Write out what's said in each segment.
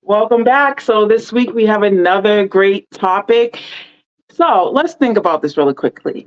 Welcome back. So, this week we have another great topic. So, let's think about this really quickly.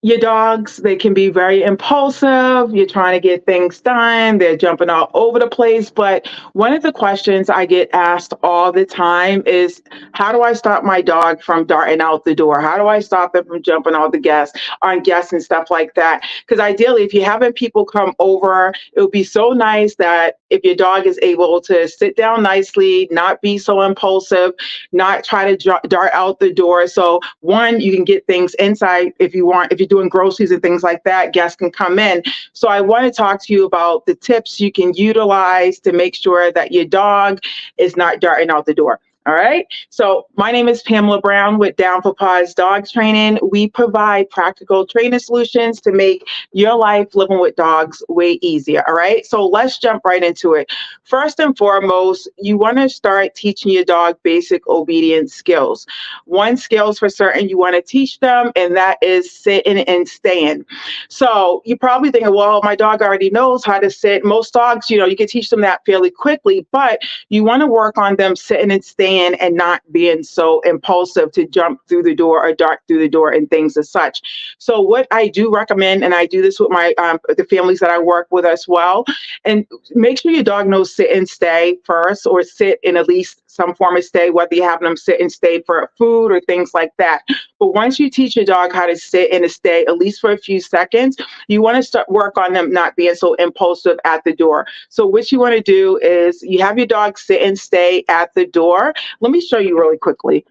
Your dogs, they can be very impulsive. You're trying to get things done. They're jumping all over the place. But one of the questions I get asked all the time is, how do I stop my dog from darting out the door? How do I stop them from jumping all the guests on guests and stuff like that? Because ideally, if you're having people come over, it would be so nice that if your dog is able to sit down nicely, not be so impulsive, not try to dart out the door. So one, you can get things inside if you want. If you're doing groceries and things like that, guests can come in. So I want to talk to you about the tips you can utilize to make sure that your dog is not darting out the door. All right. So my name is Pamela Brown with Down for Paws Dog Training. We provide practical training solutions to make your life living with dogs way easier. All right. So let's jump right into it. First and foremost, you want to start teaching your dog basic obedience skills. One skills for certain you want to teach them, and that is sitting and staying. So you probably thinking, well, my dog already knows how to sit. Most dogs, you can teach them that fairly quickly, but you want to work on them sitting and staying and not being so impulsive to jump through the door or dart through the door and things as such. So what I do recommend, and I do this with my the families that I work with as well, and make sure your dog knows sit and stay first, or sit in at least some form of stay, whether you're having them sit and stay for food or things like that. But once you teach your dog how to sit and to stay, at least for a few seconds, you want to start work on them not being so impulsive at the door. So what you want to do is you have your dog sit and stay at the door. Let me show you really quickly.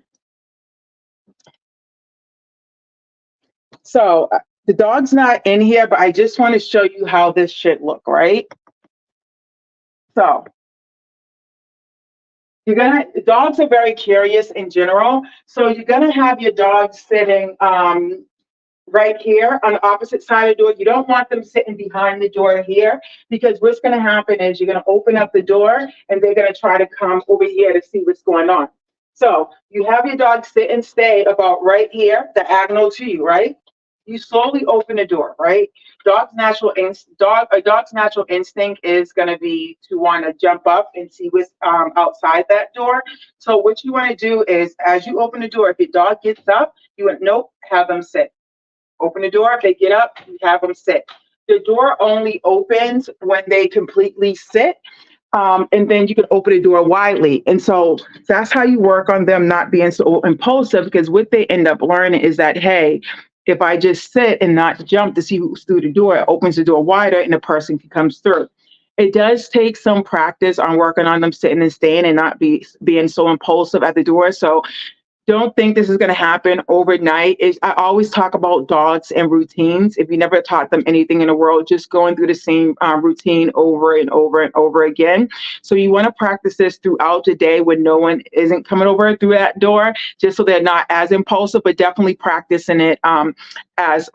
So the dog's not in here, but I just want to show you how this should look, right? So dogs are very curious in general. So you're gonna have your dog sitting right here on the opposite side of the door. You don't want them sitting behind the door here, because what's gonna happen is you're gonna open up the door and they're gonna try to come over here to see what's going on. So you have your dog sit and stay about right here, diagonal to you, right? You slowly open the door, right? A dog's natural instinct is going to be to want to jump up and see what's outside that door. So what you want to do is, as you open the door, if your dog gets up, you want nope, have them sit. Open the door. If they get up, you have them sit. The door only opens when they completely sit. And then you can open the door widely. And so that's how you work on them not being so impulsive, because what they end up learning is that, hey, if I just sit and not jump to see who's through the door, it opens the door wider and the person can come through. It does take some practice on working on them sitting and staying and not being so impulsive at the door. So don't think this is going to happen overnight. I always talk about dogs and routines. If you never taught them anything in the world, just going through the same routine over and over and over again. So you want to practice this throughout the day when no one isn't coming over through that door, just so they're not as impulsive, but definitely practicing it as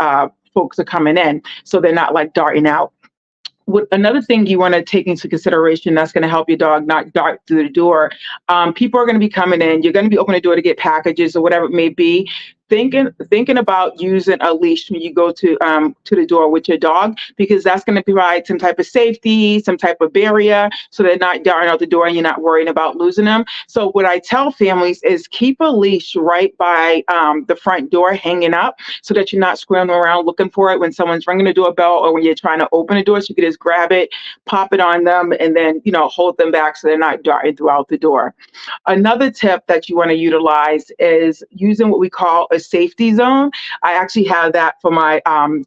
folks are coming in, so they're not like darting out. Another thing you want to take into consideration that's going to help your dog not dart through the door. People are going to be coming in. You're going to be opening the door to get packages or whatever it may be. Thinking about using a leash when you go to the door with your dog, because that's going to provide some type of safety, some type of barrier, so they're not darting out the door and you're not worrying about losing them. So what I tell families is keep a leash right by the front door hanging up, so that you're not scrambling around looking for it when someone's ringing the doorbell or when you're trying to open the door. So you can just grab it, pop it on them, and then hold them back so they're not darting throughout the door. Another tip that you want to utilize is using what we call a safety zone. I actually have that for my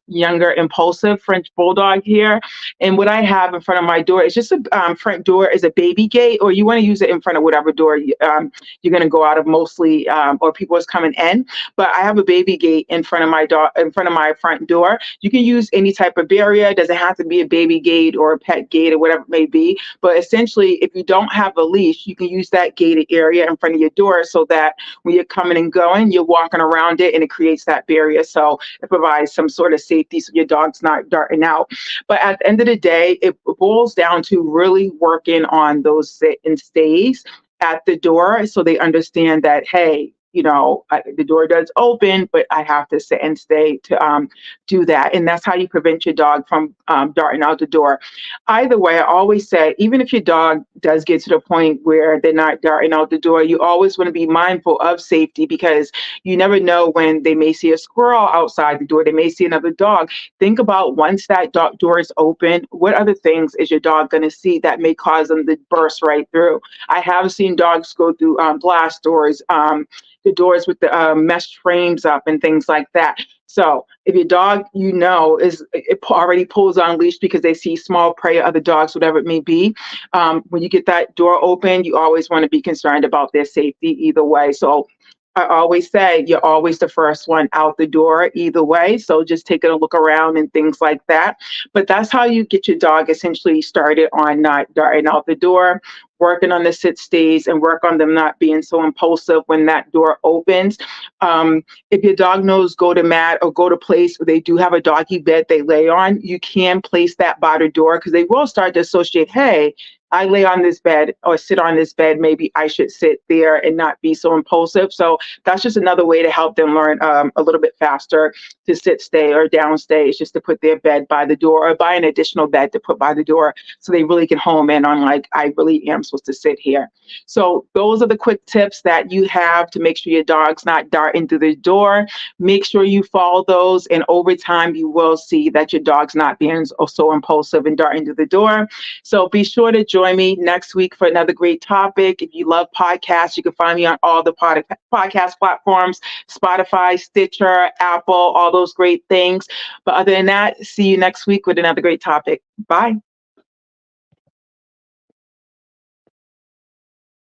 younger impulsive French bulldog here. And what I have in front of my door is just a front door is a baby gate, or you want to use it in front of whatever door you're going to go out of mostly, or people is coming in. But I have a baby gate in front of my front door. You can use any type of barrier. It doesn't have to be a baby gate or a pet gate or whatever it may be. But essentially, if you don't have a leash, you can use that gated area in front of your door, so that when you're coming and going, you're walking around it and it creates that barrier. So it provides some sort of safety so your dog's not darting out. But at the end of the day, it boils down to really working on those sit and stays at the door, so they understand that, hey, the door does open, but I have to sit and stay to do that. And that's how you prevent your dog from darting out the door. Either way, I always say, even if your dog does get to the point where they're not darting out the door, you always want to be mindful of safety, because you never know when they may see a squirrel outside the door. They may see another dog. Think about, once that door is open, what other things is your dog going to see that may cause them to burst right through? I have seen dogs go through glass doors, the doors with the mesh frames up and things like that. So if your dog, already pulls on leash because they see small prey or other dogs, whatever it may be, when you get that door open, you always want to be concerned about their safety either way. So I always say, you're always the first one out the door either way. So just taking a look around and things like that. But that's how you get your dog essentially started on not darting out the door, working on the sit stays, and work on them not being so impulsive when that door opens. If your dog knows go to mat or go to place where they do have a doggy bed they lay on, you can place that by the door, because they will start to associate, hey, I lay on this bed or sit on this bed, maybe I should sit there and not be so impulsive. So that's just another way to help them learn a little bit faster to sit, stay, or down stay. Is just to put their bed by the door, or buy an additional bed to put by the door, so they really can home in on, like, I really am supposed to sit here. So those are the quick tips that you have to make sure your dog's not darting through the door. Make sure you follow those, and over time you will see that your dog's not being so impulsive and darting through the door. So be sure to join me next week for another great topic. If you love podcasts, you can find me on all the podcast platforms: Spotify, Stitcher, Apple, all those great things. But other than that, see you next week with another great topic. Bye.